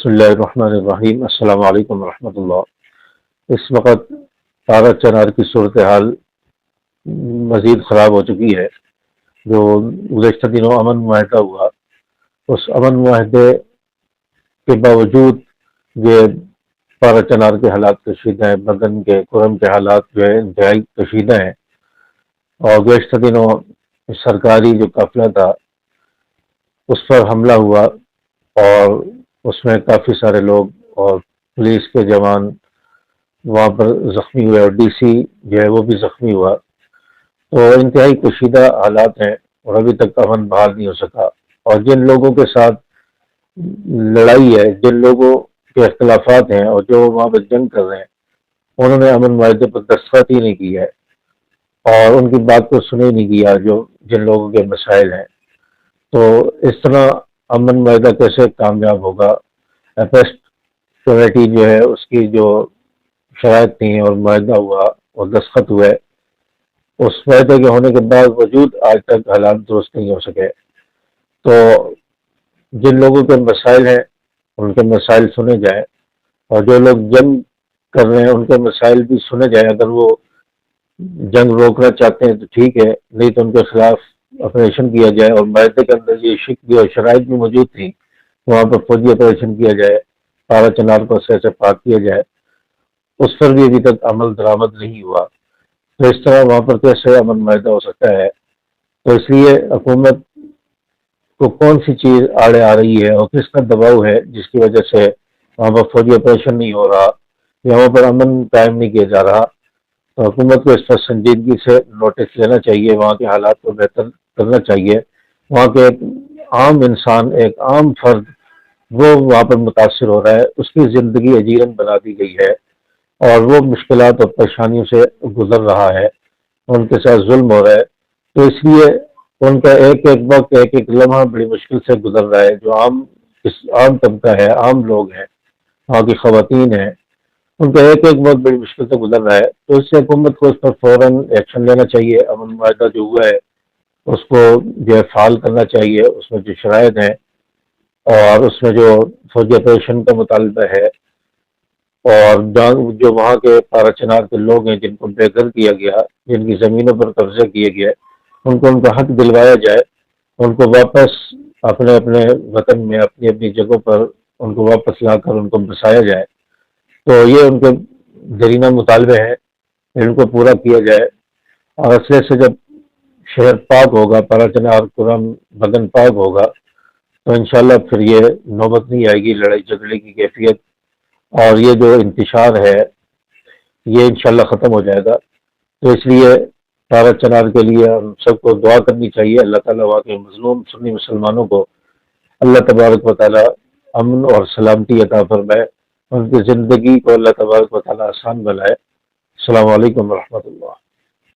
بسم اللہ الرحمن الرحیم۔ السلام علیکم ورحمۃ اللہ۔ اس وقت پارا چنار کی صورتحال مزید خراب ہو چکی ہے۔ جو گزشتہ دنوں امن معاہدہ ہوا، اس امن معاہدے کے باوجود یہ پارا چنار کے حالات کشیدہ ہیں، بدن کے کرم کے حالات جو ہے انتہائی کشیدہ ہیں۔ اور گزشتہ دنوں سرکاری جو قافلہ تھا اس پر حملہ ہوا اور اس میں کافی سارے لوگ اور پولیس کے جوان وہاں پر زخمی ہوئے، اور ڈی سی جو ہے وہ بھی زخمی ہوا۔ تو انتہائی کشیدہ حالات ہیں اور ابھی تک امن بحال نہیں ہو سکا۔ اور جن لوگوں کے ساتھ لڑائی ہے، جن لوگوں کے اختلافات ہیں اور جو وہاں پر جنگ کر رہے ہیں، انہوں نے امن معاہدے پر دستخط ہی نہیں کی ہے اور ان کی بات کو سنے ہی نہیں کیا جن لوگوں کے مسائل ہیں۔ تو اس طرح امن معاہدہ کیسے کامیاب ہوگا؟ اپیسٹ کمیٹی جو ہے اس کی جو شرائط تھیں اور معاہدہ ہوا اور دستخط ہوئے، اس معاہدے کے ہونے کے باوجود آج تک حالات درست نہیں ہو سکے۔ تو جن لوگوں کے مسائل ہیں ان کے مسائل سنے جائیں، اور جو لوگ جنگ کر رہے ہیں ان کے مسائل بھی سنے جائیں۔ اگر وہ جنگ روکنا چاہتے ہیں تو ٹھیک ہے، نہیں تو ان کے خلاف آپریشن کیا جائے۔ اور معاہدے کے اندر یہ شکل اور شرائط بھی موجود تھی، وہاں پر فوجی آپریشن کیا جائے، پارا چنار کو سے پاک کیا جائے، اس پر بھی ابھی تک عمل درآمد نہیں ہوا۔ تو اس طرح وہاں پر کیسے امن معاہدہ ہو سکتا ہے؟ تو اس لیے حکومت کو کون سی چیز آڑے آ رہی ہے اور کس کا دباؤ ہے جس کی وجہ سے وہاں پر فوجی آپریشن نہیں ہو رہا یا وہاں پر امن قائم نہیں کیا جا رہا؟ تو حکومت کو اس پر سنجیدگی سے نوٹس لینا چاہیے، وہاں کے حالات کو بہتر کرنا چاہیے۔ وہاں کے ایک عام انسان، ایک عام فرد وہ وہاں پر متاثر ہو رہا ہے، اس کی زندگی اجیرن بنا دی گئی ہے اور وہ مشکلات اور پریشانیوں سے گزر رہا ہے، ان کے ساتھ ظلم ہو رہا ہے۔ تو اس لیے ان کا ایک ایک وقت، ایک ایک لمحہ بڑی مشکل سے گزر رہا ہے۔ جو عام طبقہ ہے، عام لوگ ہیں، وہاں کی خواتین ہیں، ان کا ایک ایک وقت بڑی مشکل سے گزر رہا ہے۔ تو اس سے حکومت کو اس پر فوراً ایکشن لینا چاہیے۔ امن معاہدہ جو ہوا ہے اس کو جو ہے فعال کرنا چاہیے، اس میں جو شرائط ہیں اور اس میں جو فوجی آپریشن کا مطالبہ ہے، اور جو وہاں کے پارا چنار کے لوگ ہیں جن کو بے گھر کیا گیا، جن کی زمینوں پر قبضہ کیے گیا، ان کا حق دلوایا جائے، ان کو واپس اپنے اپنے وطن میں، اپنی اپنی جگہوں پر ان کو واپس لا کر ان کو بسایا جائے۔ تو یہ ان کے دیرینہ مطالبے ہیں، ان کو پورا کیا جائے۔ اور اصل سے جب شہر پاک ہوگا، پارا چنار کرم بدن پاک ہوگا، تو انشاءاللہ پھر یہ نوبت نہیں آئے گی لڑائی جھگڑے کی کیفیت، اور یہ جو انتشار ہے یہ انشاءاللہ ختم ہو جائے گا۔ تو اس لیے پارا چنار کے لیے ہم سب کو دعا کرنی چاہیے۔ اللہ تعالیٰ واقعی مظلوم سنی مسلمانوں کو اللہ تبارک و تعالیٰ امن اور سلامتی عطا فرمائے، ان کی زندگی کو اللہ تبارک و تعالیٰ آسان بنائے۔ السلام علیکم ورحمۃ اللہ۔